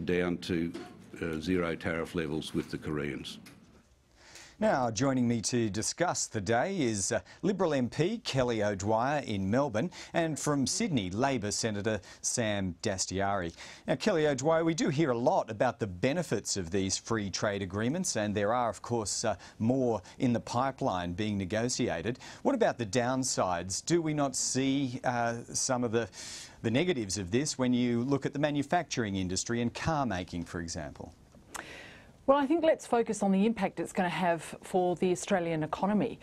down to zero tariff levels with the Koreans. Now, joining me to discuss the day is Liberal MP Kelly O'Dwyer in Melbourne, and from Sydney, Labor Senator Sam Dastyari. Now, Kelly O'Dwyer, we do hear a lot about the benefits of these free trade agreements, and there are, of course, more in the pipeline being negotiated. What about the downsides? Do we not see some of the negatives of this when you look at the manufacturing industry and car making, for example? Well, I think let's focus on the impact it's going to have for the Australian economy.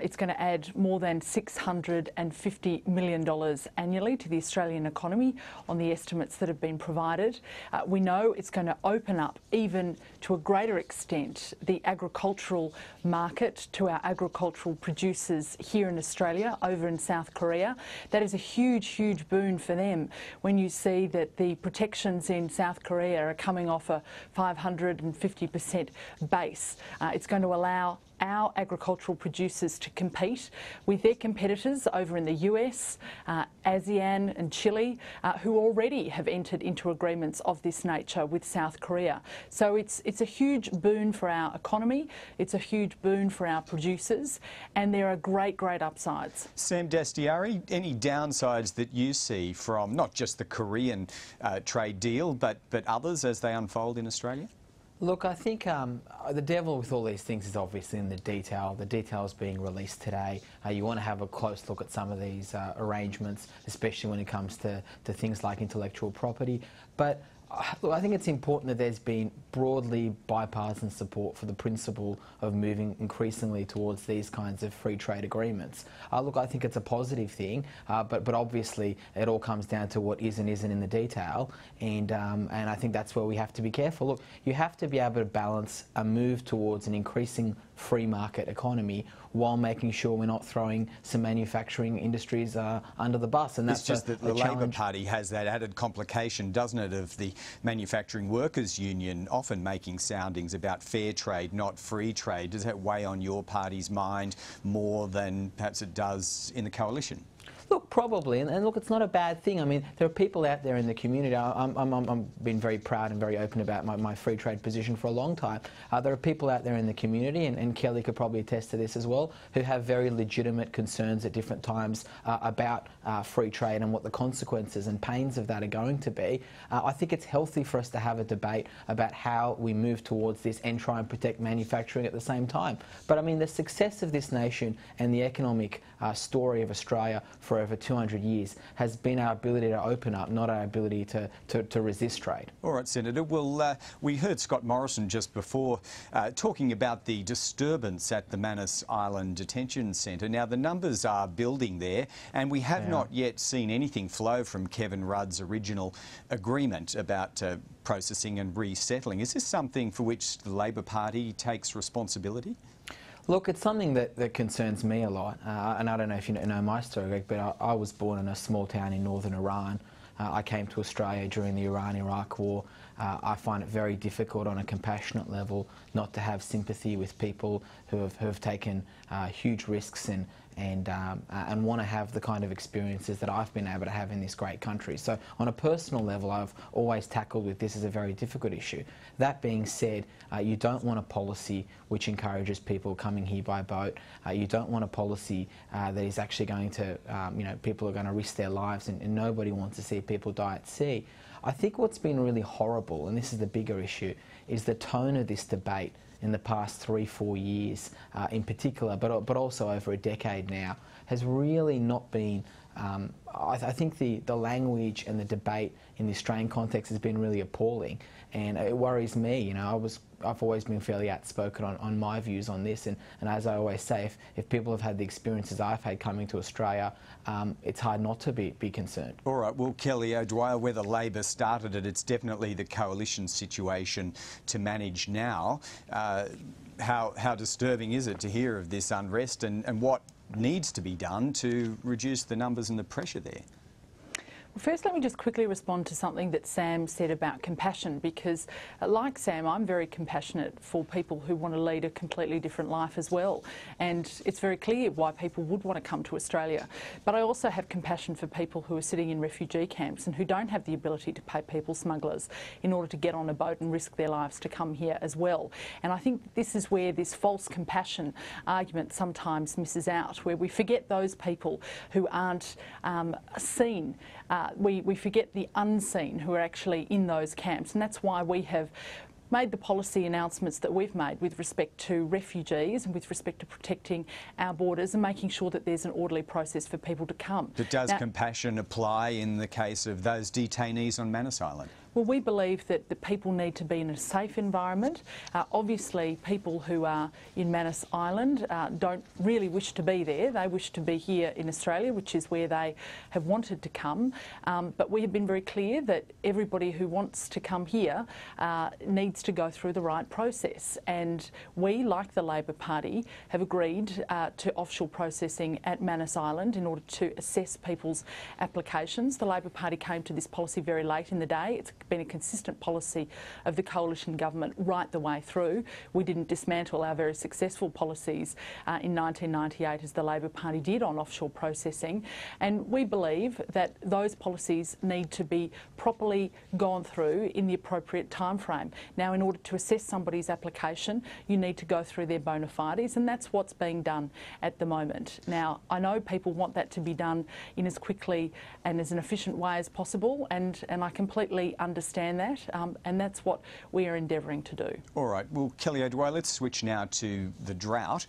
It's going to add more than $650 million annually to the Australian economy on the estimates that have been provided. We know it's going to open up, even to a greater extent, the agricultural market to our agricultural producers here in Australia, over in South Korea. That is a huge, huge boon for them when you see that the protections in South Korea are coming off a 550% base. It's going to allow our agricultural producers to compete with their competitors over in the US, ASEAN and Chile, who already have entered into agreements of this nature with South Korea. So it's a huge boon for our economy, it's a huge boon for our producers, and there are great, great upsides. Sam Dastyari, any downsides that you see from not just the Korean trade deal, but others as they unfold in Australia? Look, I think the devil with all these things is obviously in the detail. The details being released today. You want to have a close look at some of these arrangements, especially when it comes to things like intellectual property. But look, I think it's important that there's been broadly bipartisan support for the principle of moving increasingly towards these kinds of free trade agreements. Look, I think it's a positive thing, but obviously it all comes down to what is and isn't in the detail, and I think that's where we have to be careful. Look, you have to be able to balance a move towards an increasing free market economy while making sure we're not throwing some manufacturing industries under the bus. And that's it's just that the Labor Party has that added complication, doesn't it, of the Manufacturing Workers Union often making soundings about fair trade, not free trade. Does that weigh on your party's mind more than perhaps it does in the coalition? Look, probably, and look, it's not a bad thing. I mean, there are people out there in the community. I've been very proud and very open about my free trade position for a long time. There are people out there in the community, and Kelly could probably attest to this as well, who have very legitimate concerns at different times about free trade and what the consequences and pains of that are going to be. I think it's healthy for us to have a debate about how we move towards this and try and protect manufacturing at the same time. But I mean, the success of this nation and the economic story of Australia for over 200 years has been our ability to open up, not our ability to resist trade. All right, Senator. Well, we heard Scott Morrison just before talking about the disturbance at the Manus Island Detention Centre. Now, the numbers are building there, and we have not yet seen anything flow from Kevin Rudd's original agreement about processing and resettling. Is this something for which the Labor Party takes responsibility? Look, it's something that concerns me a lot, and I don't know if you know my story, Greg, but I was born in a small town in northern Iran. I came to Australia during the Iran-Iraq War. I find it very difficult on a compassionate level not to have sympathy with people who have taken huge risks and want to have the kind of experiences that I've been able to have in this great country. So on a personal level, I've always tackled with this as a very difficult issue. That being said, you don't want a policy which encourages people coming here by boat. You don't want a policy that is actually going to, people are going to risk their lives, and nobody wants to see people die at sea. I think what's been really horrible, and this is the bigger issue, is the tone of this debate in the past 3-4 years in particular, but also over a decade now, has really not been, I think the language and the debate in the Australian context has been really appalling, and it worries me. You know, I've always been fairly outspoken on my views on this, and as I always say, if people have had the experiences I've had coming to Australia, it's hard not to be concerned. All right, well, Kelly O'Dwyer, whether Labor started it, it's definitely the coalition situation to manage now. How disturbing is it to hear of this unrest, and what needs to be done to reduce the numbers and the pressure there? First, let me just quickly respond to something that Sam said about compassion, because like Sam, I'm very compassionate for people who want to lead a completely different life as well. And it's very clear why people would want to come to Australia. But I also have compassion for people who are sitting in refugee camps and who don't have the ability to pay people smugglers in order to get on a boat and risk their lives to come here as well. And I think this is where this false compassion argument sometimes misses out, where we forget those people who aren't seen. We forget the unseen who are actually in those camps, and that's why we have made the policy announcements that we've made with respect to refugees and with respect to protecting our borders and making sure that there's an orderly process for people to come. But does compassion apply in the case of those detainees on Manus Island? Well, we believe that the people need to be in a safe environment. Obviously, people who are in Manus Island don't really wish to be there. They wish to be here in Australia, which is where they have wanted to come. But we have been very clear that everybody who wants to come here needs to go through the right process. And we, like the Labor Party, have agreed to offshore processing at Manus Island in order to assess people's applications. The Labor Party came to this policy very late in the day. It's been a consistent policy of the coalition government right the way through. We didn't dismantle our very successful policies in 1998 as the Labor Party did on offshore processing, and we believe that those policies need to be properly gone through in the appropriate time frame. Now, in order to assess somebody's application, you need to go through their bona fides, and that's what's being done at the moment. Now, I know people want that to be done in as quickly and as an efficient way as possible, and I completely understand that, and that's what we are endeavouring to do. All right. Well, Kelly O'Dwyer, let's switch now to the drought.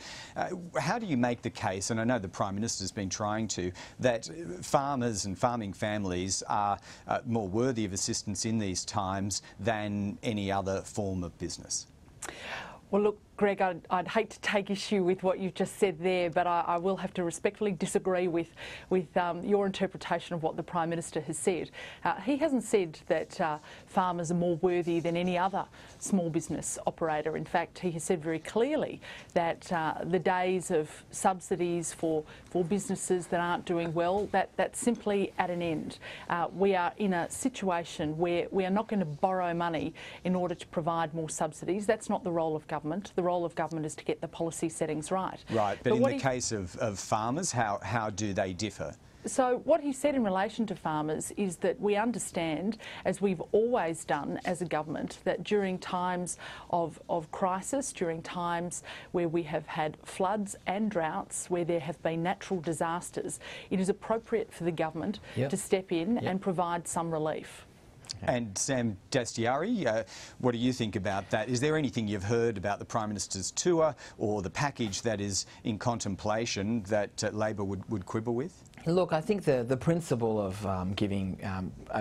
How do you make the case, and I know the Prime Minister's been trying to, that farmers and farming families are more worthy of assistance in these times than any other form of business? Well, look, Greg, I'd hate to take issue with what you've just said there, but I will have to respectfully disagree with your interpretation of what the Prime Minister has said. He hasn't said that farmers are more worthy than any other small business operator. In fact, he has said very clearly that the days of subsidies for businesses that aren't doing well, that's simply at an end. We are in a situation where we are not going to borrow money in order to provide more subsidies. That's not the role of government. The role of government is to get the policy settings right. Right, but in the case of farmers, how do they differ? So what he said in relation to farmers is that we understand, as we've always done as a government, that during times of crisis, during times where we have had floods and droughts, where there have been natural disasters, it is appropriate for the government to step in and provide some relief. And Sam Dastyari, what do you think about that? Is there anything you've heard about the Prime Minister's tour or the package that is in contemplation that Labor would quibble with? Look, I think the principle of giving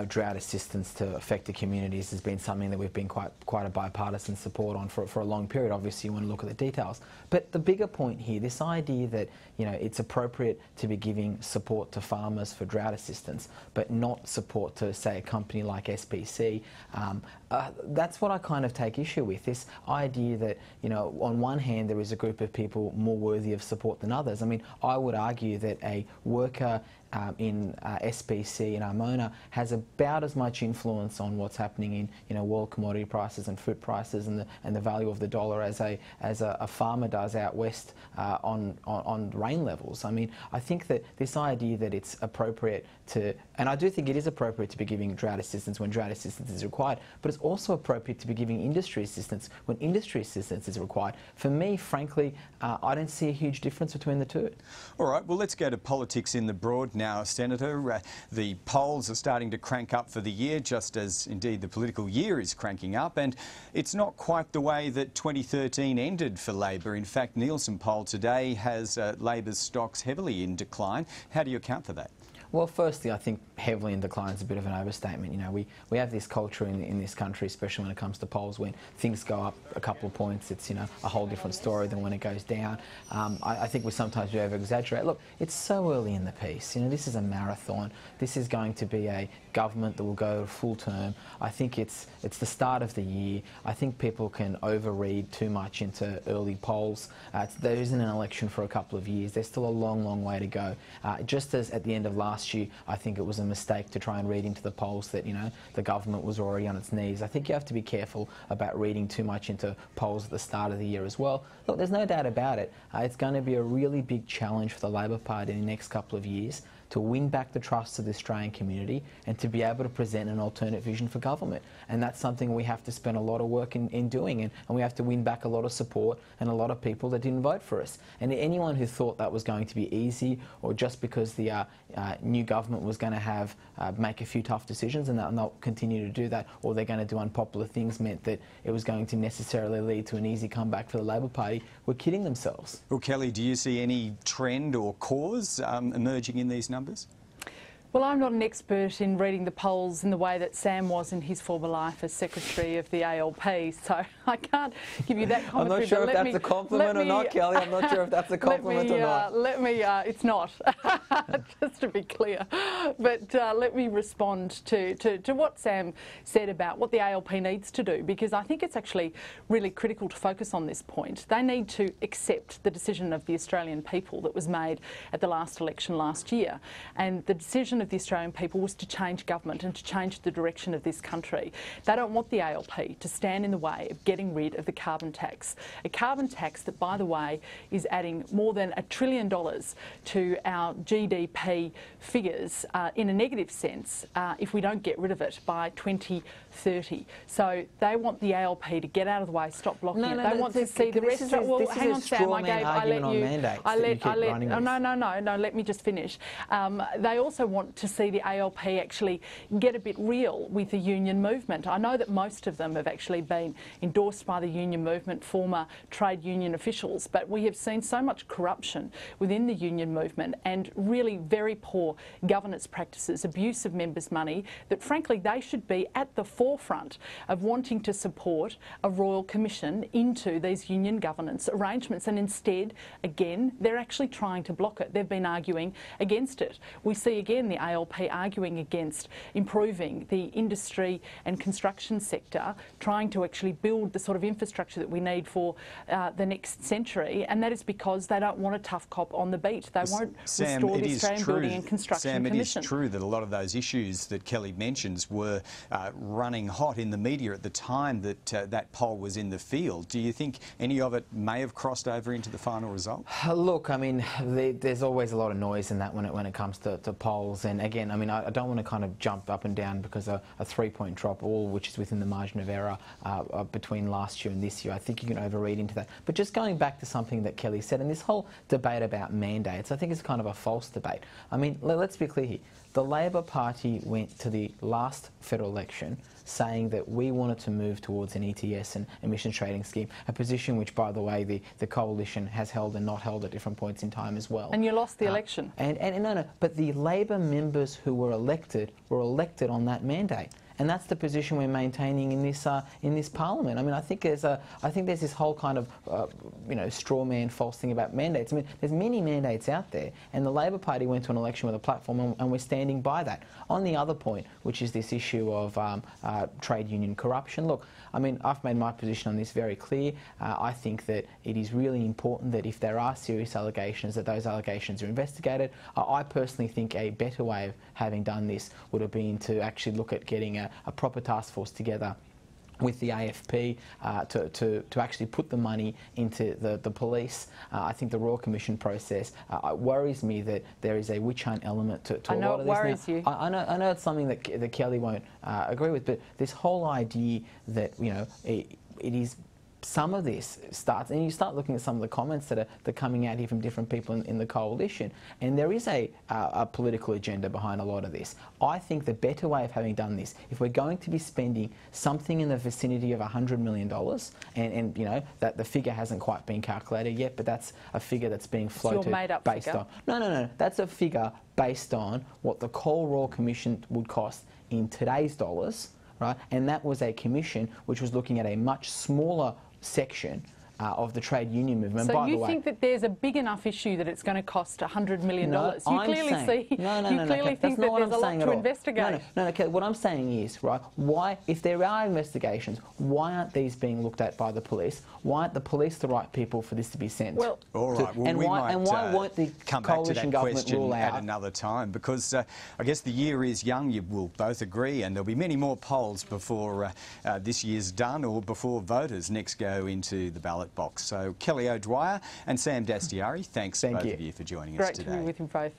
drought assistance to affected communities has been something that we've been quite a bipartisan support on for a long period. Obviously, you want to look at the details. But the bigger point here, this idea that it's appropriate to be giving support to farmers for drought assistance, but not support to, say, a company like SPC, that's what I kind of take issue with. This idea that, on one hand, there is a group of people more worthy of support than others. I mean, I would argue that a worker in SPC in Armona has about as much influence on what's happening in world commodity prices and food prices and the value of the dollar as a farmer does out west on rain levels. I mean, I think that this idea that it's appropriate to, and I do think it is appropriate to be giving drought assistance when drought assistance is required, but it's also appropriate to be giving industry assistance when industry assistance is required. For me, frankly, I don't see a huge difference between the two. All right, well, let's go to politics in the broad now, Senator. The polls are starting to crank up for the year, just as indeed the political year is cranking up, and it's not quite the way that 2013 ended for Labor. In fact, Nielsen poll today has Labor's stocks heavily in decline. How do you account for that? Well, firstly, I think heavily in decline is a bit of an overstatement. We have this culture in this country, especially when it comes to polls, when things go up a couple of points, it's a whole different story than when it goes down. I think we sometimes do over-exaggerate. Look, it's so early in the piece. This is a marathon. This is going to be a government that will go full term. I think it's the start of the year. I think people can overread too much into early polls. There isn't an election for a couple of years. There's still a long, long way to go. Just as at the end of last last year, I think it was a mistake to try and read into the polls that, you know, the government was already on its knees. I think you have to be careful about reading too much into polls at the start of the year as well. Look, there's no doubt about it. It's going to be a really big challenge for the Labor Party in the next couple of years to win back the trust of the Australian community and to be able to present an alternate vision for government. And that's something we have to spend a lot of work in doing, and we have to win back a lot of support and a lot of people that didn't vote for us. And anyone who thought that was going to be easy, or just because the new government was going to make a few tough decisions and they'll continue to do that, or they're going to do unpopular things, meant that it was going to necessarily lead to an easy comeback for the Labor Party, were kidding themselves. Well, Kelly, do you see any trend or cause emerging in these numbers? Well, I'm not an expert in reading the polls in the way that Sam was in his former life as Secretary of the ALP, so I can't give you that commentary. I'm not sure if that's a compliment or not, Kelly. I'm not sure if that's a compliment or not. It's not, just to be clear. But let me respond to what Sam said about what the ALP needs to do, because I think it's actually really critical to focus on this point. They need to accept the decision of the Australian people that was made at the last election last year, and the decision of the Australian people was to change government and to change the direction of this country. They don't want the ALP to stand in the way of getting rid of the carbon tax. A carbon tax that, by the way, is adding more than $1 trillion to our GDP figures in a negative sense if we don't get rid of it by 2030. So they want the ALP to get out of the way, stop blocking it. They want to see the rest of... Well, hang on, Sam, let me just finish. They also want to see the ALP actually get a bit real with the union movement. I know that most of them have actually been endorsed by the union movement, former trade union officials, but we have seen so much corruption within the union movement and really very poor governance practices, abuse of members' money, that frankly they should be at the forefront of wanting to support a royal commission into these union governance arrangements, and instead, again, they're actually trying to block it. They've been arguing against it. We see again the ALP arguing against improving the industry and construction sector, trying to actually build the sort of infrastructure that we need for the next century, and that is because they don't want a tough cop on the beat. They won't restore the Australian Building and Construction Commission. Sam, it is true that a lot of those issues that Kelly mentions were running hot in the media at the time that that poll was in the field. Do you think any of it may have crossed over into the final result? Look, I mean, there's always a lot of noise in that when it comes to polls, and again, I mean, I don't want to kind of jump up and down because a 3-point drop, all which is within the margin of error between last year and this year. I think you can overread into that. But just going back to something that Kelly said, and this whole debate about mandates, I think it's kind of a false debate. I mean, let's be clear here. The Labor Party went to the last federal election saying that we wanted to move towards an ETS and emissions trading scheme, a position which, by the way, the coalition has held and not held at different points in time as well. And you lost the election. No, but the Labor members who were elected on that mandate. And that's the position we're maintaining in this Parliament. I mean, I think there's this whole kind of straw man false thing about mandates. I mean, there's many mandates out there, and the Labor Party went to an election with a platform, and we're standing by that. On the other point, which is this issue of trade union corruption, look, I mean, I've made my position on this very clear. I think that it is really important that if there are serious allegations, that those allegations are investigated. I personally think a better way of having done this would have been to actually look at getting a proper task force together with the AFP to actually put the money into the police. I think the Royal Commission process worries me that there is a witch hunt element to a lot of this. I know it worries you. I know it's something that Kelly won't agree with, but this whole idea that, you know, it is... Some of this starts, and you start looking at some of the comments that are coming out here from different people in the coalition, and there is a political agenda behind a lot of this. I think the better way of having done this, if we're going to be spending something in the vicinity of $100 million, and you know that the figure hasn't quite been calculated yet, but that's a figure that's being floated based on. No, that's a figure based on what the Coal Royal Commission would cost in today's dollars, right? And that was a commission which was looking at a much smaller section of the trade union movement. So By the you way, think that there's a big enough issue that it's going to cost $100 million? No, you I'm clearly saying, see. no, you clearly Kate, think that there's a lot to investigate. No, Kate, what I'm saying is, right, why, if there are investigations, why aren't these being looked at by the police? Why aren't the police the right people for this to be sent? Well, all right. Well, and why won't the come back to coalition that government question rule at out? another time, because I guess the year is young. You will both agree, and there'll be many more polls before this year's done, or before voters next go into the ballot box. So Kelly O'Dwyer and Sam Dastiari, thanks both of you for joining us Great today. to be with you both.